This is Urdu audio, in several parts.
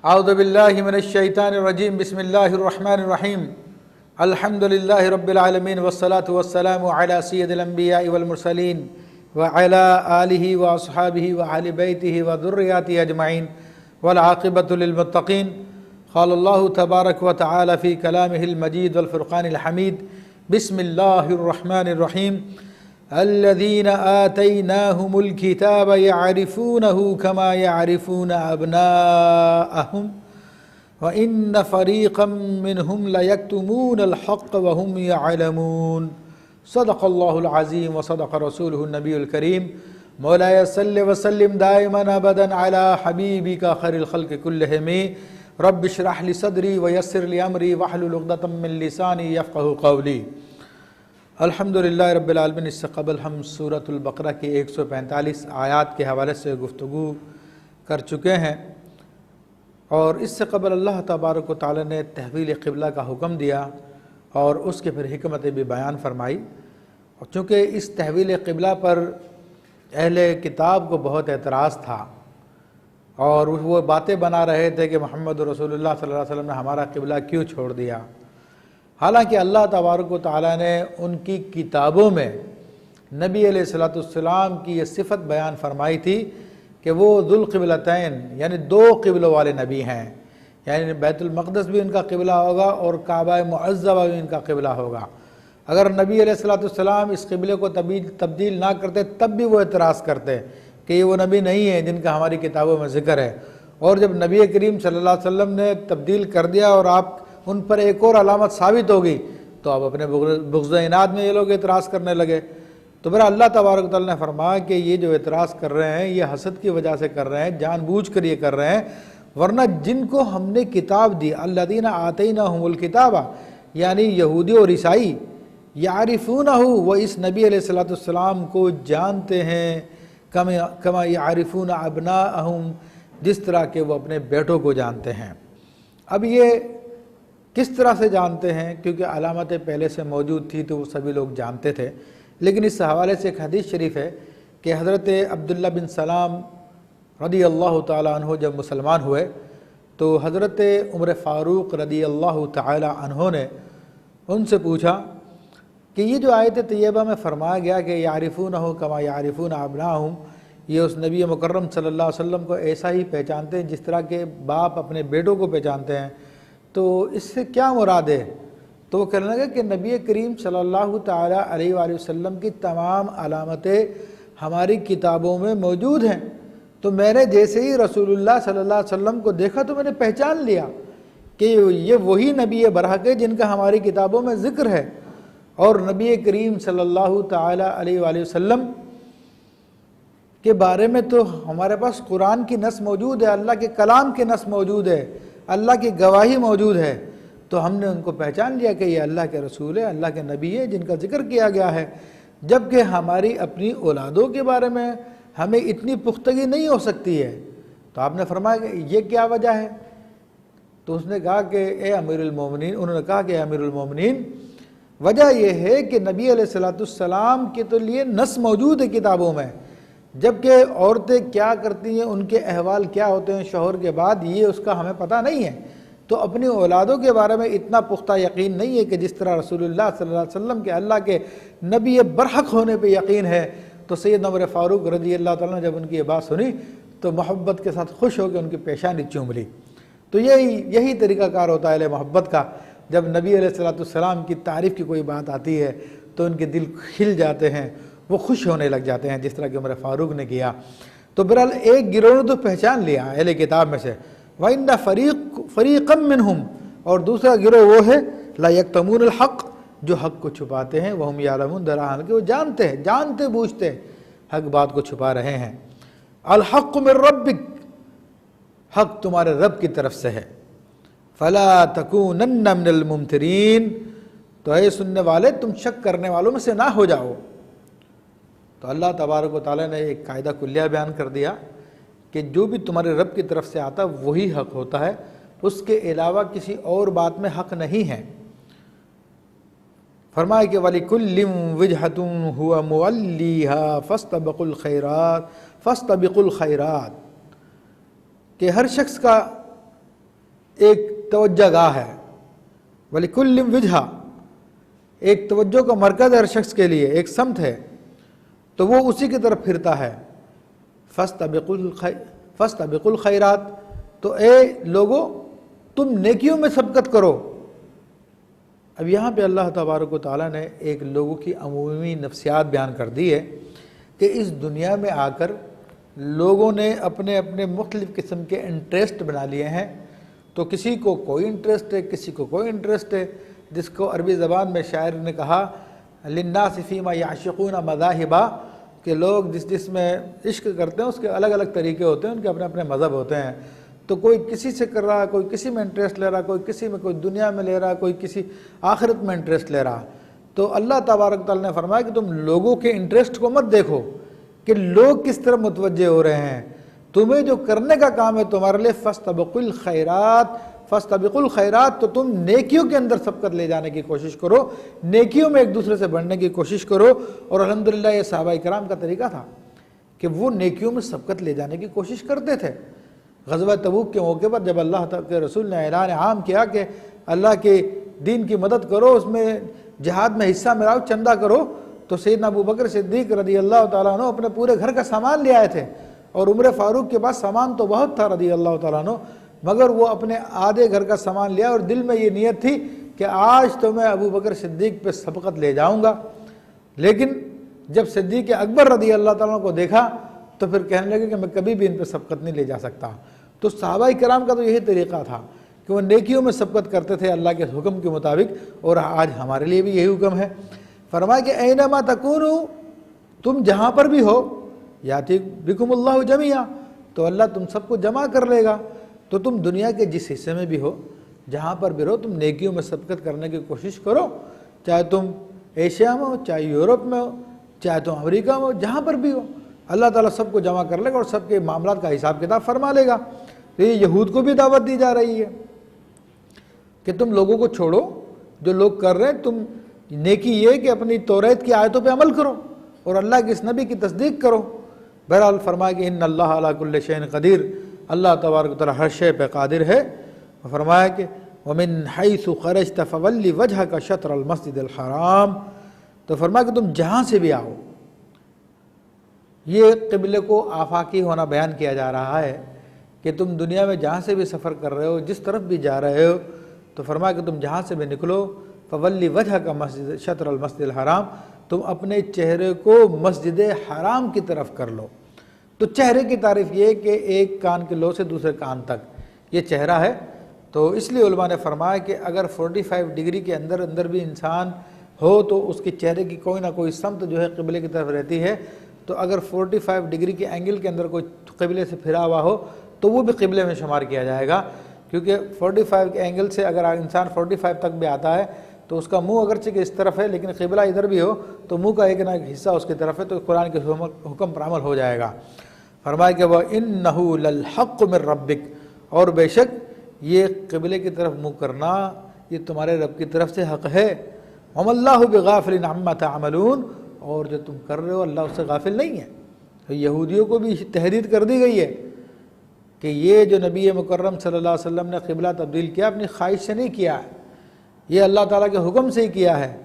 اعوذ باللہ من الشیطان الرجیم بسم اللہ الرحمن الرحیم الحمدللہ رب العالمین والصلاة والسلام علی سید الانبیاء والمرسلین وعلی آلہ واصحابہ وآل بیتہ وذریاتہ اجمعین والعاقبۃ للمتقین قال اللہ تبارک وتعالی فی کلامہ المجید والفرقان الحمید بسم اللہ الرحمن الرحیم الذين آتيناهم الكتاب يعرفونه كما يعرفون أبناءهم وإن فريقا منهم ليكتمون الحق وهم يعلمون صدق الله العظيم وصدق رسوله النبي الكريم مولاي صل وسلم دائما أبدا على حبيبك خير الخلق كلهم رب اشرح لي صدري ويسر لي أمري واحلل عقدة من لساني يفقهوا قولي الحمدللہ رب العالمین۔ اس سے قبل ہم سورۃ البقرہ کی 145 آیات کے حوالے سے گفتگو کر چکے ہیں، اور اس سے قبل اللہ تبارک و تعالی نے تحویل قبلہ کا حکم دیا اور اس کے پھر حکمتیں بھی بیان فرمائی۔ اور چونکہ اس تحویل قبلہ پر اہل کتاب کو بہت اعتراض تھا اور وہ باتیں بنا رہے تھے کہ محمد رسول اللہ صلی اللہ علیہ وسلم نے ہمارا قبلہ کیوں چھوڑ دیا، حالانکہ اللہ تبارک و تعالیٰ نے ان کی کتابوں میں نبی علیہ السلام کی یہ صفت بیان فرمائی تھی کہ وہ ذو القبلتین یعنی دو قبلوں والے نبی ہیں، یعنی بیت المقدس بھی ان کا قبلہ ہوگا اور کعبہ معظمہ بھی ان کا قبلہ ہوگا۔ اگر نبی علیہ السلام اس قبلے کو تبدیل نہ کرتے تب بھی وہ اعتراض کرتے کہ یہ وہ نبی نہیں ہیں جن کا ہماری کتابوں میں ذکر ہے، اور جب نبی کریم صلی اللہ علیہ وسلم نے تبدیل کر دیا اور آپ ان پر ایک اور علامت ثابت ہوگی تو اب اپنے بغض عناد میں یہ لوگ اعتراض کرنے لگے۔ تو پھر اللہ تبارک و تعالیٰ نے فرمایا کہ یہ جو اعتراض کر رہے ہیں یہ حسد کی وجہ سے کر رہے ہیں، جان بوجھ کر یہ کر رہے ہیں، ورنہ جن کو ہم نے کتاب دی الذین آتیناہم الکتاب یعنی یہودی اور عیسائی یعرفونہ وہ اس نبی علیہ السلام کو جانتے ہیں کما یعرفون ابناءہم جس طرح کہ وہ اپنے بیٹوں کو جانتے ہیں۔ اب یہ کس طرح سے جانتے ہیں؟ کیونکہ علامتیں پہلے سے موجود تھی تو وہ سبھی لوگ جانتے تھے، لیکن اس حوالے سے ایک حدیث شریف ہے کہ حضرت عبداللہ بن سلام رضی اللہ تعالیٰ عنہ جب مسلمان ہوئے تو حضرت عمر فاروق رضی اللہ تعالیٰ عنہ نے ان سے پوچھا کہ یہ جو آیت طیبہ میں فرمایا گیا کہ یعرفونہ کما یعرفون ابناءہم، یہ اس نبی مکرم صلی اللہ علیہ وسلم کو ایسا ہی پہچانتے ہیں جس طرح کے باپ اپنے بیٹوں کو پہچانتے ہیں، تو اس سے کیا مراد ہے؟ تو وہ کہنے لگا کہ نبی کریم صلی اللہ تعالیٰ علیہ وآلہ وسلم کی تمام علامتیں ہماری کتابوں میں موجود ہیں، تو میں نے جیسے ہی رسول اللہ صلی اللہ علیہ وسلم کو دیکھا تو میں نے پہچان لیا کہ یہ وہی نبی برحق ہے جن کا ہماری کتابوں میں ذکر ہے۔ اور نبی کریم صلی اللہ تعالیٰ علیہ وآلہ وسلم کے بارے میں تو ہمارے پاس قرآن کی نص موجود ہے، اللہ کے کلام کی نص موجود ہے، اللہ کی گواہی موجود ہے، تو ہم نے ان کو پہچان لیا کہ یہ اللہ کے رسول ہے، اللہ کے نبی ہے جن کا ذکر کیا گیا ہے۔ جبکہ ہماری اپنی اولادوں کے بارے میں ہمیں اتنی پختگی نہیں ہو سکتی ہے، تو آپ نے فرمایا کہ یہ کیا وجہ ہے؟ تو اس نے کہا کہ اے امیر المومنین، انہوں نے کہا کہ اے امیر المومنین وجہ یہ ہے کہ نبی علیہ السلام کے تو لیے نص موجود ہے کتابوں میں، جبکہ عورتیں کیا کرتی ہیں، ان کے احوال کیا ہوتے ہیں شوہر کے بعد، یہ اس کا ہمیں پتہ نہیں ہے، تو اپنی اولادوں کے بارے میں اتنا پختہ یقین نہیں ہے کہ جس طرح رسول اللہ صلی اللہ علیہ وسلم کے اللہ کے نبی برحق ہونے پہ یقین ہے۔ تو سیدنا عمر فاروق رضی اللہ تعالیٰ نے جب ان کی یہ بات سنی تو محبت کے ساتھ خوش ہو کے ان کی پیشانی چوم لی۔ تو یہی طریقہ کار ہوتا ہے اہل محبت کا، جب نبی علیہ السلام کی تعریف کی کوئی بات آتی ہے تو ان کے دل کھل جاتے ہیں، وہ خوش ہونے لگ جاتے ہیں، جس طرح کہ عمر فاروق نے کیا۔ تو بہرحال ایک گروہ نے تو پہچان لیا اہل کتاب میں سے، وَإِنَّ فَرِيقًا مِّنْهُمْ، اور دوسرا گروہ وہ ہے لَا يَكْتُمُونَ الْحَقَّ جو حق کو چھپاتے ہیں، وَهُمْ يَعْلَمُونَ درحال کہ وہ جانتے ہیں، جانتے بوجھتے حق بات کو چھپا رہے ہیں۔ الْحَقُّ مِن رَبِّكَ، حق تمہارے رب کی طرف سے ہے۔ فَلَا تَكُونَنَّ مِنَ الْمُمْتَرِينَ، تو اے سننے والے تم شک کرنے والوں میں سے نہ ہو جاؤ۔ تو اللہ تبارک و تعالیٰ نے ایک قاعدہ کلیہ بیان کر دیا کہ جو بھی تمہارے رب کی طرف سے آتا وہی حق ہوتا ہے، اس کے علاوہ کسی اور بات میں حق نہیں ہے۔ فرمایا کہ وَلِكُلٍّ وِجْهَةٌ هُوَ مُوَلِّيهَا فَاسْتَبِقُوا الْخَيْرَاتِ کہ ہر شخص کا ایک توجہ گاہ ہے، وَلِكُلٍّ وِجْهَةٌ، ایک توجہ کا مرکز ہر شخص کے لیے، ایک سمت ہے، تو وہ اسی کی طرف پھرتا ہے۔ فَاسْتَبِقُوا الْخَيْرَاتِ، تو اے لوگو تم نیکیوں میں سبقت کرو۔ اب یہاں پہ اللہ تبارک و تعالیٰ نے ایک لوگوں کی عمومی نفسیات بیان کر دی ہے کہ اس دنیا میں آ کر لوگوں نے اپنے اپنے مختلف قسم کے انٹرسٹ بنا لیے ہیں، تو کسی کو کوئی انٹرسٹ ہے، کسی کو کوئی انٹرسٹ ہے، جس کو عربی زبان میں شاعر نے کہا لِلنَّاسِ فِيمَا يَعْشِقُونَ مَذَاهِبًا، کہ لوگ جس میں عشق کرتے ہیں اس کے الگ الگ طریقے ہوتے ہیں، ان کے اپنے اپنے مذہب ہوتے ہیں، تو کوئی کسی سے کر رہا ہے، کوئی کسی میں انٹرسٹ لے رہا ہے، کوئی کسی میں، کوئی دنیا میں لے رہا ہے، کوئی کسی آخرت میں انٹرسٹ لے رہا ہے۔ تو اللہ تبارک تعالیٰ نے فرمایا کہ تم لوگوں کے انٹرسٹ کو مت دیکھو کہ لوگ کس طرح متوجہ ہو رہے ہیں، تمہیں جو کرنے کا کام ہے تمہارے لیے فاستبقوا الخیرات، تو تم نیکیوں کے اندر سبقت لے جانے کی کوشش کرو، نیکیوں میں ایک دوسرے سے بڑھنے کی کوشش کرو۔ اور الحمدللہ یہ صحابہ کرام کا طریقہ تھا کہ وہ نیکیوں میں سبقت لے جانے کی کوشش کرتے تھے۔ غزوہ تبوک کے موقع پر جب اللہ کے رسول نے اعلان عام کیا کہ اللہ کے دین کی مدد کرو، اس میں جہاد میں حصہ ملاؤ، چندہ کرو، تو سیدنا ابو بکر صدیق رضی اللہ تعالیٰ عنہ اپنے پورے گھر کا سامان لے آئے تھے، اور عمر فاروق کے پاس سامان تو بہت تھا رضی اللہ تعالیٰ عنہ، مگر وہ اپنے آدھے گھر کا سامان لیا اور دل میں یہ نیت تھی کہ آج تو میں ابو بکر صدیق پہ سبقت لے جاؤں گا۔ لیکن جب صدیق اکبر رضی اللہ تعالیٰ عنہ کو دیکھا تو پھر کہنے لگے کہ میں کبھی بھی ان پہ سبقت نہیں لے جا سکتا۔ تو صحابہ کرام کا تو یہی طریقہ تھا کہ وہ نیکیوں میں سبقت کرتے تھے اللہ کے حکم کے مطابق، اور آج ہمارے لیے بھی یہی حکم ہے۔ فرمایا کہ اینما تکونوا، تم جہاں پر بھی ہو، یاتی بکم اللہ جمیعا، تو اللہ تم سب کو جمع کر لے گا۔ تو تم دنیا کے جس حصے میں بھی ہو، جہاں پر بھی رہو، تم نیکیوں میں سبقت کرنے کی کوشش کرو، چاہے تم ایشیا میں ہو، چاہے یورپ میں ہو، چاہے تم امریکہ میں ہو، جہاں پر بھی ہو، اللہ تعالیٰ سب کو جمع کر لے گا اور سب کے معاملات کا حساب کتاب فرما لے گا۔ تو یہ یہود کو بھی دعوت دی جا رہی ہے کہ تم لوگوں کو چھوڑو جو لوگ کر رہے ہیں، تم نیکی یہ کہ اپنی توریت کی آیتوں پہ عمل کرو اور اللہ کے اس نبی کی تصدیق کرو۔ بہرحال فرمایا کہ ان اللہ علی کل شیء قدیر، اللہ تبارک و تعالیٰ ہر شے پہ قادر ہے۔ فرمایا کہ ومن حیث خرجت فول وجهک شطر المسجد الحرام، تو فرمایا کہ تم جہاں سے بھی آؤ، یہ قبلے کو آفاقی ہونا بیان کیا جا رہا ہے کہ تم دنیا میں جہاں سے بھی سفر کر رہے ہو، جس طرف بھی جا رہے ہو، تو فرمایا کہ تم جہاں سے بھی نکلو، فولی وجہ کا مسجد شطر المسجد الحرام، تم اپنے چہرے کو مسجد حرام کی طرف کر لو۔ تو چہرے کی تعریف یہ ہے کہ ایک کان کے لو سے دوسرے کان تک یہ چہرہ ہے، تو اس لیے علماء نے فرمایا کہ اگر 45 ڈگری کے اندر بھی انسان ہو تو اس کے چہرے کی کوئی نہ کوئی سمت جو ہے قبلے کی طرف رہتی ہے، تو اگر 45 ڈگری کے اینگل کے اندر کوئی قبلے سے پھرا ہوا ہو تو وہ بھی قبلے میں شمار کیا جائے گا، کیونکہ 45 کے اینگل سے اگر انسان 45 تک بھی آتا ہے تو اس کا منہ اگرچہ کہ اس طرف ہے لیکن قبلہ ادھر بھی ہو تو منہ کا ایک نہ ایک حصہ اس کی طرف ہے، تو قرآن کے حکم پر عمل ہو جائے گا۔ فرمایا کہ وَإِنَّهُ لَلْحَقُّ مِن رَبِّكَ، اور بے شک یہ قبلے کی طرف منہ کرنا یہ تمہارے رب کی طرف سے حق ہے۔ وَمَا اللَّهُ بِغَافِلٍ عَمَّا تَعْمَلُونَ، اور جو تم کر رہے ہو اللہ اس سے غافل نہیں ہے۔ تو یہودیوں کو بھی تحریر کر دی گئی ہے کہ یہ جو نبی مکرم صلی اللہ علیہ وسلم نے قبلہ تبدیل کیا اپنی خواہش سے نہیں کیا ہے، یہ اللہ تعالیٰ کے حکم سے ہی کیا ہے۔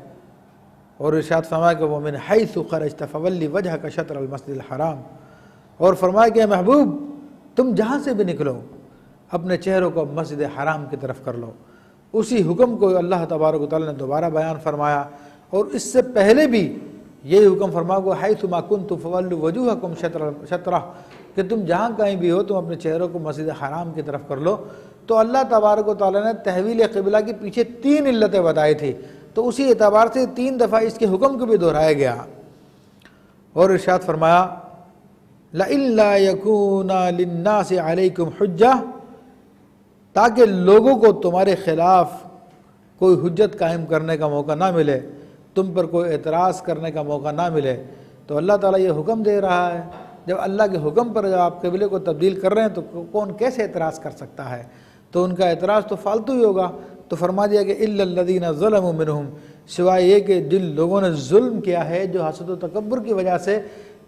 اور ارشاد فرمایا کہ وَمِنْ حَيْثُ خَرَجْتَ فَوَلِّ وَجْهَكَ شَطْرَ الْمَسْجِدِ الْحَرَامِ، اور فرمایا کہ محبوب تم جہاں سے بھی نکلو اپنے چہروں کو مسجد حرام کی طرف کر لو۔ اسی حکم کو اللہ تبارک و تعالیٰ نے دوبارہ بیان فرمایا، اور اس سے پہلے بھی یہی حکم فرمایا کہ حیث ما کنتم فولوا وجوہکم شطرہ، کہ تم جہاں کہیں بھی ہو تم اپنے چہروں کو مسجد حرام کی طرف کر لو۔ تو اللہ تبارک و تعالیٰ نے تحویل قبلہ کے پیچھے 3 علتیں بتائی تھی، تو اسی اعتبار سے 3 دفعہ اس کے حکم کو بھی دہرایا گیا۔ اور ارشاد فرمایا لَإِن لَا يَكُونَ لِلنَّاسِ عَلَيْكُمْ حُجَّةٌ، تاکہ لوگوں کو تمہارے خلاف کوئی حجت قائم کرنے کا موقع نہ ملے، تم پر کوئی اعتراض کرنے کا موقع نہ ملے۔ تو اللہ تعالیٰ یہ حکم دے رہا ہے، جب اللہ کے حکم پر جب آپ قبلے کو تبدیل کر رہے ہیں تو کون کیسے اعتراض کر سکتا ہے؟ تو ان کا اعتراض تو فالتو ہی ہوگا۔ تو فرما دیا کہ إِلَّا الَّذِينَ ظَلَمُوا مِنْهُمْ، سوائے یہ کہ جن لوگوں نے ظلم کیا ہے، جو حسد و تکبر کی وجہ سے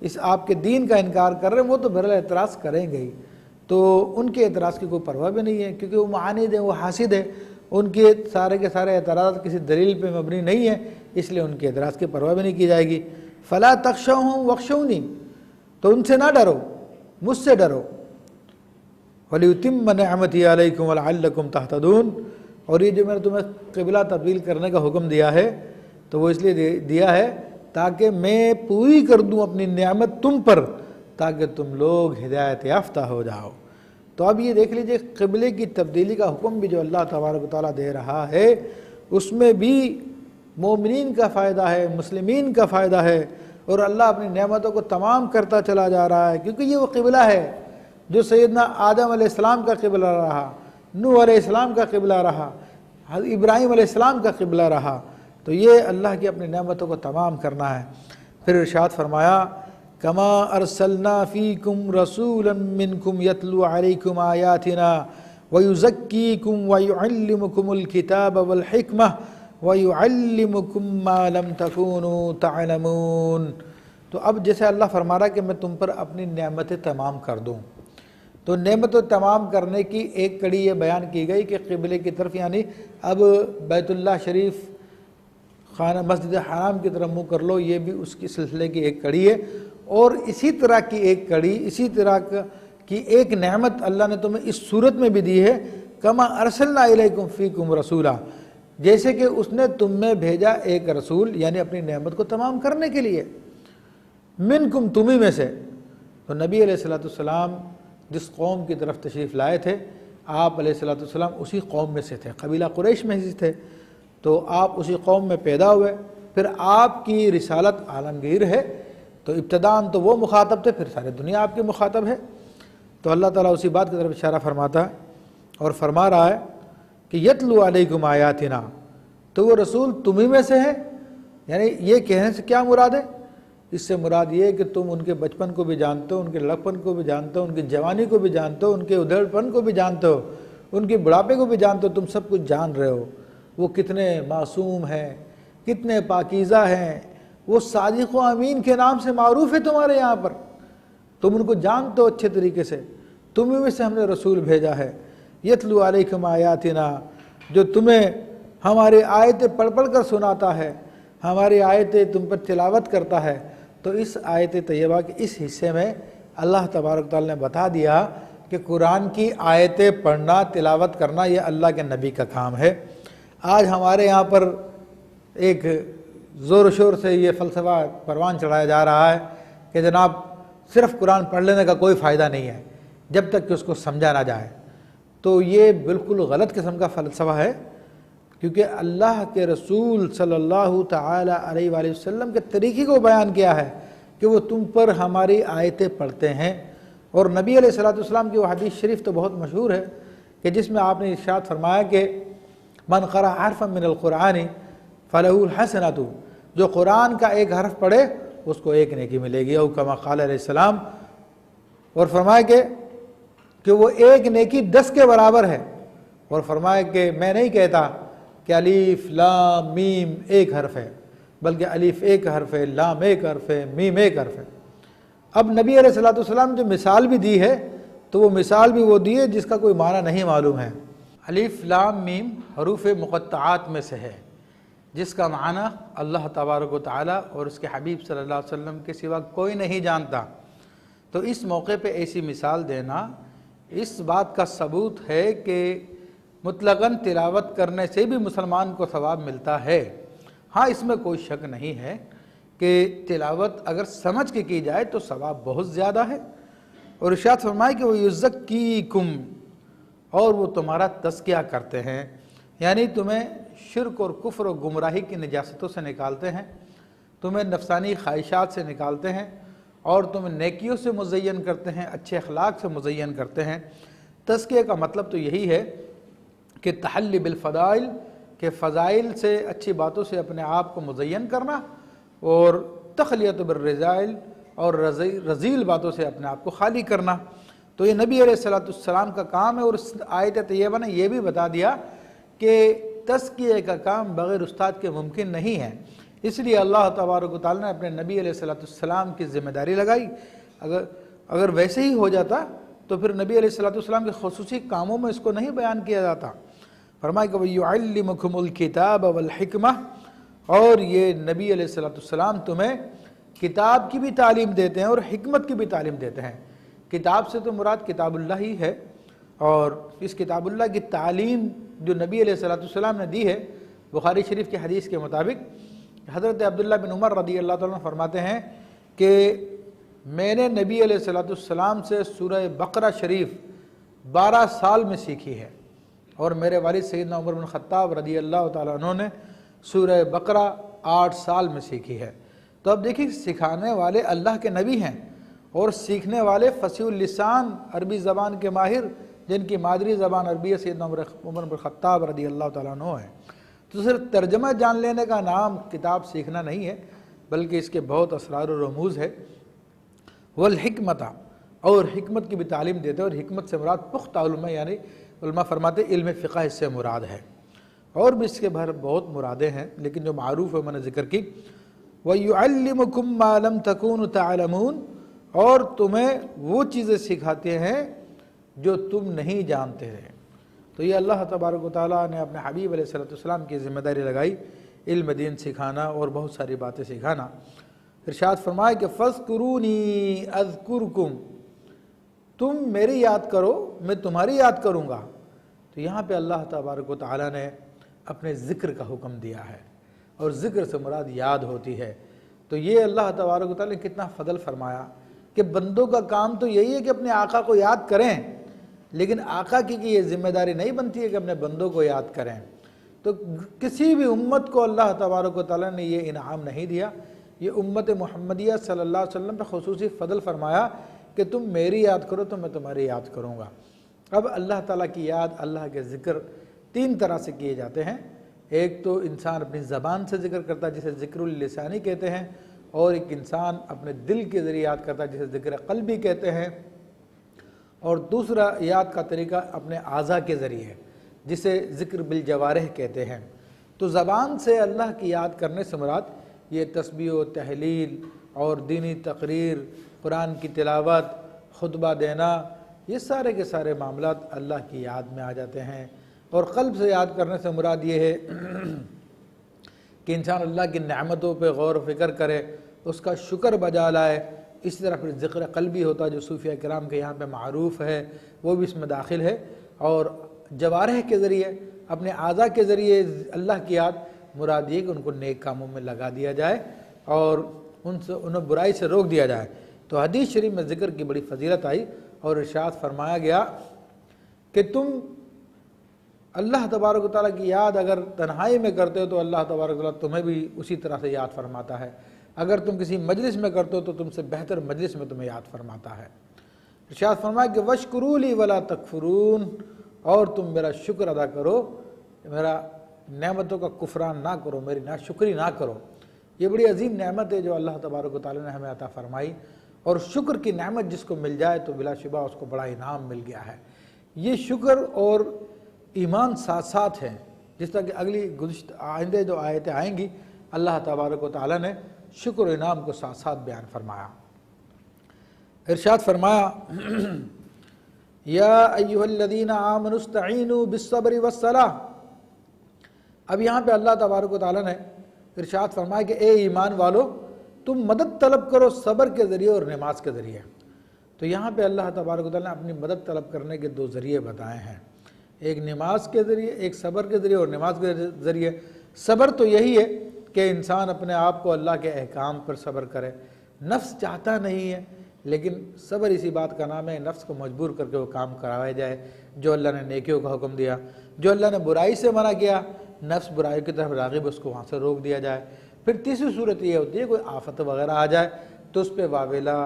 اس آپ کے دین کا انکار کر رہے ہیں، وہ تو بہرحال اعتراض کریں گے ہی، تو ان کے اعتراض کی کوئی پرواہ بھی نہیں ہے، کیونکہ وہ معاند ہیں، وہ حاسد ہیں، ان کے سارے کے سارے اعتراضات کسی دلیل پہ مبنی نہیں ہیں، اس لیے ان کے اعتراض کی پرواہ بھی نہیں کی جائے گی۔ فلا تخشوہم واخشونی، تو ان سے نہ ڈرو، مجھ سے ڈرو۔ وَلِيُتِمَّ نِعْمَتِي عَلَيْكُمْ وَلَعَلَّكُمْ تَهْتَدُونَ، اور یہ جو میں نے تمہیں قبلہ تبدیل کرنے کا حکم دیا ہے تو وہ اس لیے دیا ہے تاکہ میں پوری کر دوں اپنی نعمت تم پر، تاکہ تم لوگ ہدایت یافتہ ہو جاؤ۔ تو اب یہ دیکھ لیجئے قبلے کی تبدیلی کا حکم بھی جو اللہ تبارک و تعالیٰ دے رہا ہے اس میں بھی مومنین کا فائدہ ہے، مسلمین کا فائدہ ہے، اور اللہ اپنی نعمتوں کو تمام کرتا چلا جا رہا ہے، کیونکہ یہ وہ قبلہ ہے جو سیدنا آدم علیہ السلام کا قبلہ رہا، نوح علیہ السلام کا قبلہ رہا، ابراہیم علیہ السلام کا قبلہ رہا، تو یہ اللہ کی اپنی نعمتوں کو تمام کرنا ہے۔ پھر ارشاد فرمایا کما ارسلنا فیکم رسولا منکم یتلو علیکم آیاتنا ویزکیکم ویعلمکم الکتاب والحکمہ وَيُعَلِّمُكُم مَّا لَمْ تَكُونُوا تَعْلَمُونَ۔ تو اب جیسے اللہ فرما رہا ہے کہ میں تم پر اپنی نعمتیں تمام کر دوں، تو نعمتیں تمام کرنے کی ایک کڑی یہ بیان کی گئی کہ قبلے کی طرف، یعنی اب بیت اللہ شریف خانہ مسجد حرام کی طرف منہ کر لو، یہ بھی اس کی سلسلے کی ایک کڑی ہے۔ اور اسی طرح کی ایک کڑی، اسی طرح کی ایک نعمت اللہ نے تمہیں اس صورت میں بھی دی ہے، کما ارسلنا الیکم فیکم رسولا، جیسے کہ اس نے تم میں بھیجا ایک رسول، یعنی اپنی نعمت کو تمام کرنے کے لیے، منکم، تمہیں میں سے۔ تو نبی علیہ السلام جس قوم کی طرف تشریف لائے تھے، آپ علیہ السلام اسی قوم میں سے تھے، قبیلہ قریش میں سے تھے، تو آپ اسی قوم میں پیدا ہوئے، پھر آپ کی رسالت عالمگیر ہے، تو ابتداً تو وہ مخاطب تھے، پھر سارے دنیا آپ کی مخاطب ہے۔ تو اللہ تعالیٰ اسی بات کی طرف اشارہ فرماتا ہے اور فرما رہا ہے کہ یتلو علیکم آیاتنا، تو وہ رسول تمہیں میں سے ہے۔ یعنی یہ کہنے سے کیا مراد ہے؟ اس سے مراد یہ ہے کہ تم ان کے بچپن کو بھی جانتے ہو، ان کے لڑکپن کو بھی جانتے ہو، ان کی جوانی کو بھی جانتے ہو، ان کے ادھیڑپن کو بھی جانتے ہو، ان کے بڑھاپے کو بھی جانتے ہو، تم سب کچھ جان رہے ہو، وہ کتنے معصوم ہیں، کتنے پاکیزہ ہیں، وہ صادق و امین کے نام سے معروف ہے تمہارے یہاں پر، تم ان کو جانتے ہو اچھے طریقے سے، تمہیں میں سے ہم نے رسول بھیجا ہے۔ یتلو علیکم آیاتنا، جو تمہیں ہماری آیتیں پڑھ پڑھ کر سناتا ہے، ہماری آیتیں تم پر تلاوت کرتا ہے۔ تو اس آیت طیبہ کے اس حصے میں اللہ تبارک تعالیٰ نے بتا دیا کہ قرآن کی آیتیں پڑھنا، تلاوت کرنا یہ اللہ کے نبی کا کام ہے۔ آج ہمارے یہاں پر ایک زور و شور سے یہ فلسفہ پروان چڑھایا جا رہا ہے کہ جناب صرف قرآن پڑھ لینے کا کوئی فائدہ نہیں ہے جب تک کہ اس کو سمجھا نہ جائے۔ تو یہ بالکل غلط قسم کا فلسفہ ہے، کیونکہ اللہ کے رسول صلی اللہ تعالی علیہ وآلہ وسلم کے طریقے کو بیان کیا ہے کہ وہ تم پر ہماری آیتیں پڑھتے ہیں۔ اور نبی علیہ السلام کی وہ حدیث شریف تو بہت مشہور ہے کہ جس میں آپ نے ارشاد فرمایا کہ من قرأ حرفا من القرآن فلہ الحسنۃ، جو قرآن کا ایک حرف پڑھے اس کو ایک نیکی ملے گی، او کما قال علیہ السلام، اور فرمایا کہ وہ ایک نیکی 10 کے برابر ہے، اور فرمایا کہ میں نہیں کہتا کہ الف لام میم ایک حرف ہے، بلکہ الف ایک حرف ہے، لام ایک حرف ہے، میم ایک حرف ہے۔ اب نبی علیہ السلام جو مثال بھی دی ہے تو وہ مثال بھی وہ دی ہے جس کا کوئی معنی نہیں معلوم ہے۔ الف لام میم حروف مقطعات میں سے ہے، جس کا معنی اللہ تبارک و تعالیٰ اور اس کے حبیب صلی اللہ علیہ وسلم کے سوا کوئی نہیں جانتا۔ تو اس موقع پہ ایسی مثال دینا اس بات کا ثبوت ہے کہ مطلقاً تلاوت کرنے سے بھی مسلمان کو ثواب ملتا ہے۔ ہاں، اس میں کوئی شک نہیں ہے کہ تلاوت اگر سمجھ کے کی جائے تو ثواب بہت زیادہ ہے۔ اور ارشاد فرمائے کہ وہ یزکیکم، اور وہ تمہارا تزکیہ کرتے ہیں، یعنی تمہیں شرک اور کفر و گمراہی کی نجاستوں سے نکالتے ہیں، تمہیں نفسانی خواہشات سے نکالتے ہیں، اور تمہیں نیکیوں سے مزین کرتے ہیں، اچھے اخلاق سے مزین کرتے ہیں۔ تزکیہ کا مطلب تو یہی ہے کہ تحلی بالفضائل، کہ فضائل سے، اچھی باتوں سے اپنے آپ کو مزین کرنا، اور تخلیۃ بالرذائل، اور رذیل باتوں سے اپنے آپ کو خالی کرنا۔ تو یہ نبی علیہ السلام کا کام ہے، اور اس آیت طیبہ نے یہ بھی بتا دیا کہ تزکیے کا کام بغیر استاد کے ممکن نہیں ہے، اس لیے اللہ تبارک و تعالیٰ نے اپنے نبی علیہ السلام کی ذمہ داری لگائی۔ اگر ویسے ہی ہو جاتا تو پھر نبی علیہ الصلوۃ والسلام کے خصوصی کاموں میں اس کو نہیں بیان کیا جاتا؟ فرمایا کہ وَيُعَلِّمُكُمُ الْكِتَابَ وَالْحِكْمَةَ، اور یہ نبی علیہ الصلوۃ والسلام تمہیں کتاب کی بھی تعلیم دیتے ہیں اور حکمت کی بھی تعلیم دیتے ہیں۔ کتاب سے تو مراد کتاب اللہ ہی ہے، اور اس کتاب اللہ کی تعلیم جو نبی علیہ الصلوۃ والسلام نے دی ہے، بخاری شریف کی حدیث کے مطابق حضرت عبداللہ بن عمر رضی اللہ تعالیٰ عنہ فرماتے ہیں کہ میں نے نبی علیہ الصلوۃ والسلام سے سورہ بقرہ شریف 12 سال میں سیکھی ہے، اور میرے والد سیدنا عمر بن خطاب رضی اللہ تعالیٰ عنہ نے سورہ بقرہ 8 سال میں سیکھی ہے۔ تو اب دیکھیں، سکھانے والے اللہ کے نبی ہیں اور سیکھنے والے فصیح اللسان عربی زبان کے ماہر، جن کی مادری زبان عربی ہے، سیدنا عمر بن خطاب رضی اللہ تعالیٰ عنہ ہیں۔ تو صرف ترجمہ جان لینے کا نام کتاب سیکھنا نہیں ہے، بلکہ اس کے بہت اسرار و رموز ہے۔ والحکمت، اور حکمت کی بھی تعلیم دیتے ہیں، اور حکمت سے مراد پختہ علم، یعنی علماء فرماتے ہیں علم فقہ اس سے مراد ہے، اور بھی اس کے بہت مرادیں ہیں، لیکن جو معروف ہے میں نے ذکر کی۔ وَيُعَلِّمُكُم مَّا لَمْ تَكُونُوا تَعْلَمُونَ، اور تمہیں وہ چیزیں سکھاتے ہیں جو تم نہیں جانتے ہیں۔ تو یہ اللہ تبارک و تعالیٰ نے اپنے حبیب علیہ الصلوۃ والسلام کی ذمہ داری لگائی، علم دین سکھانا اور بہت ساری باتیں سکھانا۔ ارشاد فرمایا کہ فَاذْكُرُونِي أَذْكُرْكُمْ، تم میری یاد کرو میں تمہاری یاد کروں گا۔ تو یہاں پہ اللہ تبارک و تعالیٰ نے اپنے ذکر کا حکم دیا ہے، اور ذکر سے مراد یاد ہوتی ہے۔ تو یہ اللہ تبارک و تعالیٰ نے کتنا فضل فرمایا کہ بندوں کا کام تو یہی ہے کہ اپنے آقا کو یاد کریں، لیکن آقا کی یہ ذمہ داری نہیں بنتی ہے کہ اپنے بندوں کو یاد کریں۔ تو کسی بھی امت کو اللہ تبارک و تعالیٰ نے یہ انعام نہیں دیا، یہ امت محمدیہ صلی اللہ علیہ وسلم پہ خصوصی فضل فرمایا کہ تم میری یاد کرو تو میں تمہاری یاد کروں گا۔ اب اللہ تعالیٰ کی یاد، اللہ کے ذکر 3 طرح سے کیے جاتے ہیں۔ ایک تو انسان اپنی زبان سے ذکر کرتا ہے جسے ذکر اللسانی کہتے ہیں، اور ایک انسان اپنے دل کے ذریعے یاد کرتا ہے جسے ذکر قلبی کہتے ہیں، اور دوسرا یاد کا طریقہ اپنے اعضاء کے ذریعے جسے ذکر بالجوارح کہتے ہیں۔ تو زبان سے اللہ کی یاد کرنے سے مراد یہ تسبیح و تحلیل اور دینی تقریر، قرآن کی تلاوت، خطبہ دینا، یہ سارے کے سارے معاملات اللہ کی یاد میں آ جاتے ہیں۔ اور قلب سے یاد کرنے سے مراد یہ ہے کہ انسان اللہ کی نعمتوں پہ غور و فکر کرے، اس کا شکر بجا لائے۔ اسی طرح پھر ذکر قلبی ہوتا ہے جو صوفیہ کرام کے یہاں پہ معروف ہے، وہ بھی اس میں داخل ہے۔ اور جوارح کے ذریعے، اپنے اعضاء کے ذریعے اللہ کی یاد مراد یہ کہ ان کو نیک کاموں میں لگا دیا جائے اور انہیں برائی سے روک دیا جائے۔ تو حدیث شریف میں ذکر کی بڑی فضیلت آئی، اور ارشاد فرمایا گیا کہ تم اللہ تبارک و تعالیٰ کی یاد اگر تنہائی میں کرتے ہو تو اللہ تبارک و تعالیٰ تمہیں بھی اسی طرح سے یاد فرماتا ہے، اگر تم کسی مجلس میں کرتے ہو تو تم سے بہتر مجلس میں تمہیں یاد فرماتا ہے۔ ارشاد فرمایا کہ وَاشْكُرُوا لِي وَلَا تَكْفُرُونَ، اور تم میرا شکر ادا کرو، میرا نعمتوں کا کفران نہ کرو، میری ناشکری نہ کرو۔ یہ بڑی عظیم نعمت ہے جو اللہ تبارک و تعالیٰ نے ہمیں عطا فرمائی، اور شکر کی نعمت جس کو مل جائے تو بلا شبہ اس کو بڑا انعام مل گیا ہے۔ یہ شکر اور ایمان ساتھ ساتھ ہیں، جس طرح کہ اگلی آئندہ جو آیتیں آئیں گی اللہ تبارک و تعالیٰ نے شکر و انعام کو ساتھ ساتھ بیان فرمایا۔ ارشاد فرمایا یا ایھا الذین آمنوا استعینوا بالصبر والصلاۃ۔ اب یہاں پہ اللہ تبارک و تعالیٰ نے ارشاد فرمایا کہ اے ایمان والو، تم مدد طلب کرو صبر کے ذریعے اور نماز کے ذریعے۔ تو یہاں پہ اللہ تبارک و تعالیٰ نے اپنی مدد طلب کرنے کے 2 ذریعے بتائے ہیں، ایک نماز کے ذریعے، ایک صبر کے ذریعے اور نماز کے ذریعے۔ صبر تو یہی ہے کہ انسان اپنے آپ کو اللہ کے احکام پر صبر کرے، نفس چاہتا نہیں ہے، لیکن صبر اسی بات کا نام ہے، نفس کو مجبور کر کے وہ کام کروایا جائے جو اللہ نے نیکیوں کا حکم دیا، جو اللہ نے برائی سے منع کیا، نفس برائی کی طرف راغب، اس کو وہاں سے روک دیا جائے۔ پھر تیسری صورت یہ ہوتی ہے کوئی آفت وغیرہ آ جائے تو اس پہ واویلا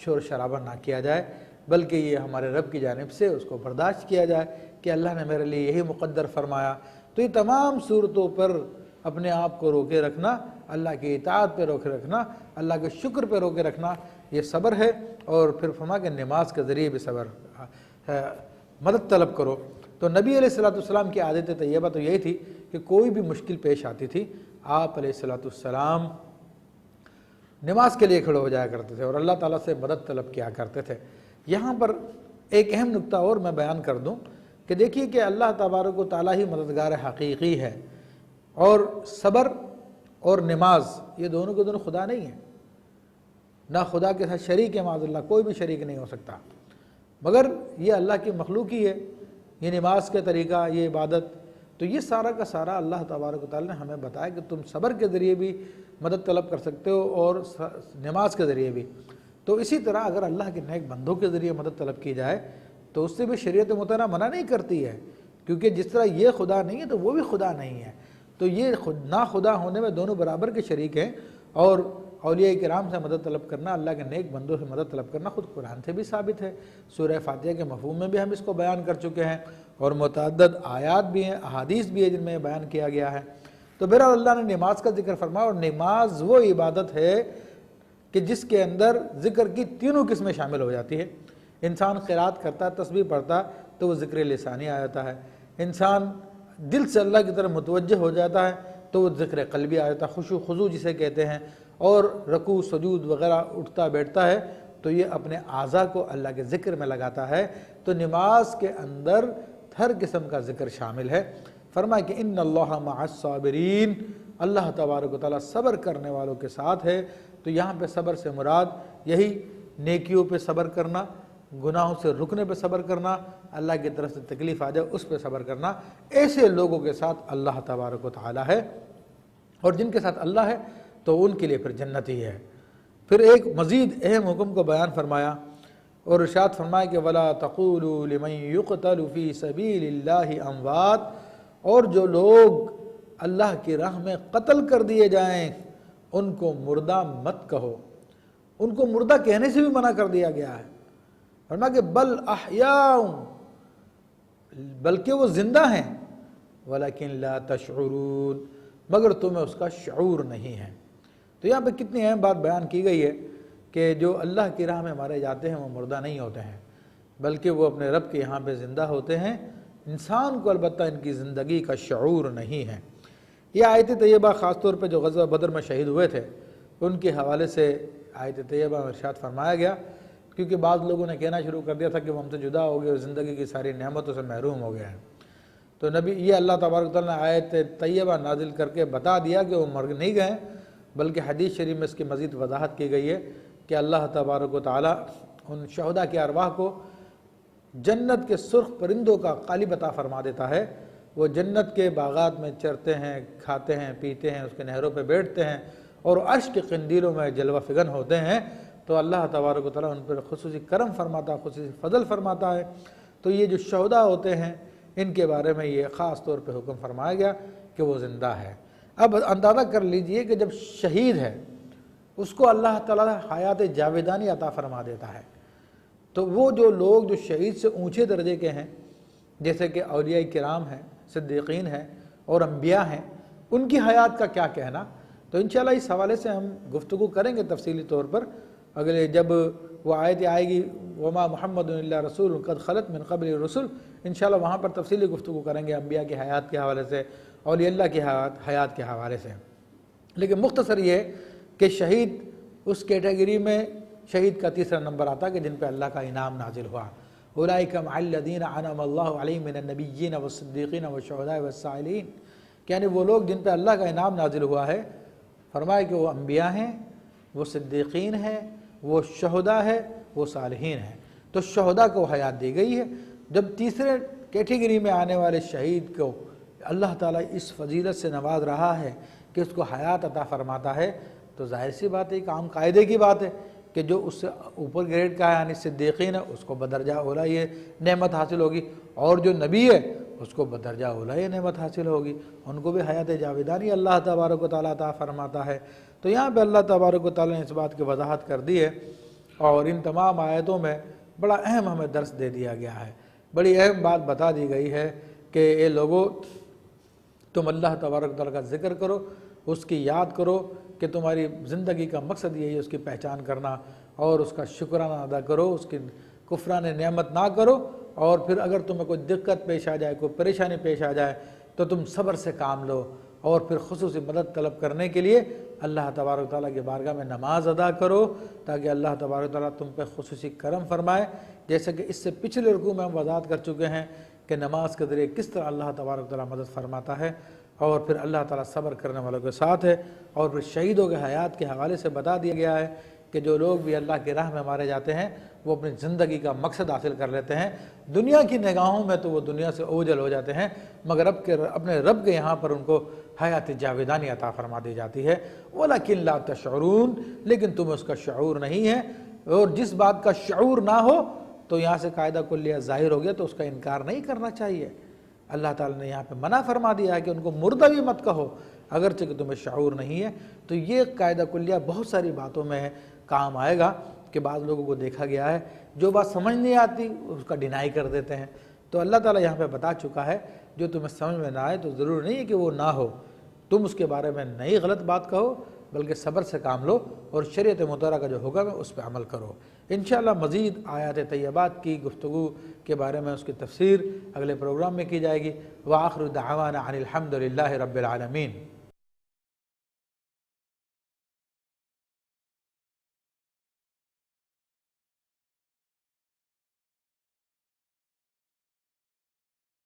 شور شرابہ نہ کیا جائے، بلکہ یہ ہمارے رب کی جانب سے اس کو برداشت کیا جائے کہ اللہ نے میرے لیے یہی مقدر فرمایا۔ تو یہ تمام صورتوں پر اپنے آپ کو روکے رکھنا، اللہ کی اطاعت پہ روکے رکھنا، اللہ کے شکر پہ روکے رکھنا، یہ صبر ہے۔ اور پھر فرمایا کہ نماز کے ذریعے بھی صبر ہے، مدد طلب کرو۔ تو نبی علیہ الصلوۃ والسلام کی عادت طیبہ تو یہی تھی کہ کوئی بھی مشکل پیش آتی تھی آپ علیہ الصلوۃ والسلام نماز کے لیے کھڑے ہو جایا کرتے تھے اور اللہ تعالیٰ سے مدد طلب کیا کرتے تھے۔ یہاں پر ایک اہم نقطہ اور میں بیان کر دوں کہ دیکھیے کہ اللہ تبارک و تعالیٰ ہی مددگار حقیقی ہے، اور صبر اور نماز یہ دونوں کے دونوں خدا نہیں ہیں، نہ خدا کے ساتھ شریک ہے، معاذ اللہ کوئی بھی شریک نہیں ہو سکتا، مگر یہ اللہ کی مخلوق ہی ہے۔ یہ نماز کا طریقہ، یہ عبادت، تو یہ سارا کا سارا اللہ تبارک و تعالیٰ نے ہمیں بتایا کہ تم صبر کے ذریعے بھی مدد طلب کر سکتے ہو اور نماز کے ذریعے بھی۔ تو اسی طرح اگر اللہ کے نیک بندوں کے ذریعے مدد طلب کی جائے تو اس سے بھی شریعت مطالعہ منع نہیں کرتی ہے، کیونکہ جس طرح یہ خدا نہیں ہے تو وہ بھی خدا نہیں ہے، تو یہ نا خدا ہونے میں دونوں برابر کے شریک ہیں۔ اور اولیاء کرام سے مدد طلب کرنا، اللہ کے نیک بندوں سے مدد طلب کرنا خود قرآن سے بھی ثابت ہے۔ سورہ فاتحہ کے مفہوم میں بھی ہم اس کو بیان کر چکے ہیں، اور متعدد آیات بھی ہیں، احادیث بھی ہیں جن میں بیان کیا گیا ہے۔ تو بہرحال اللہ نے نماز کا ذکر فرمایا، اور نماز وہ عبادت ہے کہ جس کے اندر ذکر کی تینوں قسمیں شامل ہو جاتی ہے۔ انسان قرات کرتا ہے، تسبیح پڑھتا تو وہ ذکر لسانی آ جاتا ہے، انسان دل سے اللہ کی طرف متوجہ ہو جاتا ہے تو وہ ذکر قلبی آ جاتا ہے، خشوع خضوع جسے کہتے ہیں، اور رکوع سجود وغیرہ اٹھتا بیٹھتا ہے تو یہ اپنے اعضاء کو اللہ کے ذکر میں لگاتا ہے۔ تو نماز کے اندر ہر قسم کا ذکر شامل ہے۔ فرمایا کہ ان اللہ مع الصابرین، اللہ تبارک و تعالیٰ صبر کرنے والوں کے ساتھ ہے۔ تو یہاں پہ صبر سے مراد یہی نیکیوں پہ صبر کرنا، گناہوں سے رکنے پہ صبر کرنا، اللہ کی طرف سے تکلیف آ جائے اس پہ صبر کرنا، ایسے لوگوں کے ساتھ اللہ تبارک و تعالیٰ ہے، اور جن کے ساتھ اللہ ہے تو ان کے لیے پھر جنت ہی ہے۔ پھر ایک مزید اہم حکم کو بیان فرمایا اور ارشاد فرمایا کہ وَلَا تَقُولُوا لِمَن يُقْتَلُ فِي سَبِيلِ اللَّهِ أَمْوَاتٌ، اور جو لوگ اللہ کی راہ میں قتل کر دیے جائیں ان کو مردہ مت کہو، ان کو مردہ کہنے سے بھی منع کر دیا گیا ہے۔ فرمایا کہ بل احیاء، بلکہ وہ زندہ ہیں، ولیکن لا تشعرون، مگر تمہیں اس کا شعور نہیں ہے۔ تو یہاں پہ کتنی اہم بات بیان کی گئی ہے کہ جو اللہ کی راہ میں مارے جاتے ہیں وہ مردہ نہیں ہوتے ہیں، بلکہ وہ اپنے رب کے یہاں پہ زندہ ہوتے ہیں۔ انسان کو البتہ ان کی زندگی کا شعور نہیں ہے۔ یہ آیت طیبہ خاص طور پہ جو غزوہ بدر میں شہید ہوئے تھے ان کے حوالے سے آیت طیبہ میں ارشاد فرمایا گیا، کیونکہ بعض لوگوں نے کہنا شروع کر دیا تھا کہ وہ ہم سے جدا ہو گئے اور زندگی کی ساری نعمتوں سے محروم ہو گئے ہیں۔ تو نبی یہ اللہ تبارک تعالیٰ نے آیت طیبہ نازل کر کے بتا دیا کہ وہ مر نہیں گئے، بلکہ حدیث شریف میں اس کی مزید وضاحت کی گئی ہے کہ اللہ تبارک و تعالیٰ ان شہداء کے ارواح کو جنت کے سرخ پرندوں کا قالب عطا فرما دیتا ہے۔ وہ جنت کے باغات میں چرتے ہیں، کھاتے ہیں، پیتے ہیں، اس کے نہروں پہ بیٹھتے ہیں اور عرش کے قندیلوں میں جلوہ فگن ہوتے ہیں۔ تو اللہ تبارک و تعالیٰ ان پر خصوصی کرم فرماتا ہے، خصوصی فضل فرماتا ہے۔ تو یہ جو شہداء ہوتے ہیں ان کے بارے میں یہ خاص طور پہ حکم فرمایا گیا کہ وہ زندہ ہے۔ اب اندازہ کر لیجئے کہ جب شہید ہے اس کو اللہ تعالیٰ حیات جاویدانی عطا فرما دیتا ہے، تو وہ جو لوگ جو شہید سے اونچے درجے کے ہیں جیسے کہ اولیاء کرام ہیں، صدیقین ہیں اور انبیاء ہیں، ان کی حیات کا کیا کہنا؟ تو انشاءاللہ اس حوالے سے ہم گفتگو کریں گے تفصیلی طور پر اگلے جب وہ آیت آئے گی وما محمد الا رسول قد خلت من قبل الرسل، انشاءاللہ وہاں پر تفصیلی گفتگو کریں گے انبیاء کی حیات کے حوالے سے، اولیاء اللہ کی حیات کے حوالے سے۔ لیکن مختصر یہ کہ شہید اس کیٹیگری میں شہید کا تیسرا نمبر آتا کہ جن پہ اللہ کا انعام نازل ہوا، اولئک مع الذین انعم اللہ علیہم من النبیین والصدیقین والشہداء والصالحین، یعنی وہ لوگ جن پہ اللہ کا انعام نازل ہوا ہے، فرمایا کہ وہ انبیاء ہیں، وہ صدیقین ہیں، وہ شہداء ہے، وہ صالحین ہیں۔ تو شہداء کو حیات دی گئی ہے۔ جب تیسرے کیٹیگری میں آنے والے شہید کو اللہ تعالیٰ اس فضیلت سے نواز رہا ہے کہ اس کو حیات عطا فرماتا ہے، تو ظاہر سی بات ہے، ایک عام قاعدے کی بات ہے کہ جو اس سے اوپر گریڈ کا ہے یعنی صدیقین ہے اس کو بدرجہ اولیٰ یہ نعمت حاصل ہوگی، اور جو نبی ہے اس کو بدرجہ اولیٰ یہ نعمت حاصل ہوگی، ان کو بھی حیات جاویدانی اللہ تبارک و تعالیٰ عطا فرماتا ہے۔ تو یہاں پہ اللہ تبارک و تعالیٰ نے اس بات کی وضاحت کر دی ہے، اور ان تمام آیتوں میں بڑا اہم ہمیں درس دے دیا گیا ہے، بڑی اہم بات بتا دی گئی ہے کہ اے لوگو تم اللہ تبارک و تعالیٰ کا ذکر کرو، اس کی یاد کرو کہ تمہاری زندگی کا مقصد یہی ہے اس کی پہچان کرنا، اور اس کا شکرانہ ادا کرو، اس کی کفران نعمت نہ کرو، اور پھر اگر تمہیں کوئی دقت پیش آ جائے، کوئی پریشانی پیش آ جائے تو تم صبر سے کام لو، اور پھر خصوصی مدد طلب کرنے کے لیے اللہ تبارک و تعالیٰ کی بارگاہ میں نماز ادا کرو تاکہ اللہ تبارک و تعالیٰ تم پہ خصوصی کرم فرمائے، جیسے کہ اس سے پچھلے رکوع میں ہم وضاحت کر چکے ہیں کہ نماز کے ذریعے کس طرح اللہ تبارک و تعالیٰ مدد فرماتا ہے، اور پھر اللہ تعالیٰ صبر کرنے والوں کے ساتھ ہے، اور پھر شہیدوں کے حیات کے حوالے سے بتا دیا گیا ہے کہ جو لوگ بھی اللہ کی راہ میں مارے جاتے ہیں وہ اپنی زندگی کا مقصد حاصل کر لیتے ہیں، دنیا کی نگاہوں میں تو وہ دنیا سے اوجھل ہو جاتے ہیں، مگر اپنے رب کے یہاں پر ان کو حیات جاویدانی عطا فرما دی جاتی ہے۔ وَلَكِنْ لَا تَشْعُرُونَ، لیکن تمہیں اس کا شعور نہیں ہے، اور جس بات کا شعور نہ ہو تو یہاں سے قاعدہ کلیہ ظاہر ہو گیا، تو اس کا انکار نہیں کرنا چاہیے۔ اللہ تعالیٰ نے یہاں پہ منع فرما دیا ہے کہ ان کو مردہ بھی مت کہو اگرچہ کہ تمہیں شعور نہیں ہے۔ تو یہ قاعدہ کلیہ بہت ساری باتوں میں کام آئے گا کہ بعض لوگوں کو دیکھا گیا ہے جو بات سمجھ نہیں آتی اس کا ڈینائی کر دیتے ہیں، تو اللہ تعالیٰ یہاں پہ بتا چکا ہے جو تمہیں سمجھ میں نہ آئے تو ضرور نہیں ہے کہ وہ نہ ہو، تم اس کے بارے میں نئی غلط بات کہو، بلکہ صبر سے کام لو اور شریعت مطہرہ کا جو حکم ہے اس پہ عمل کرو۔ انشاءاللہ مزید آیات طیبات کی گفتگو کے بارے میں اس کی تفسیر اگلے پروگرام میں کی جائے گی۔ وآخر دعوانا ان الحمد للہ رب العالمین۔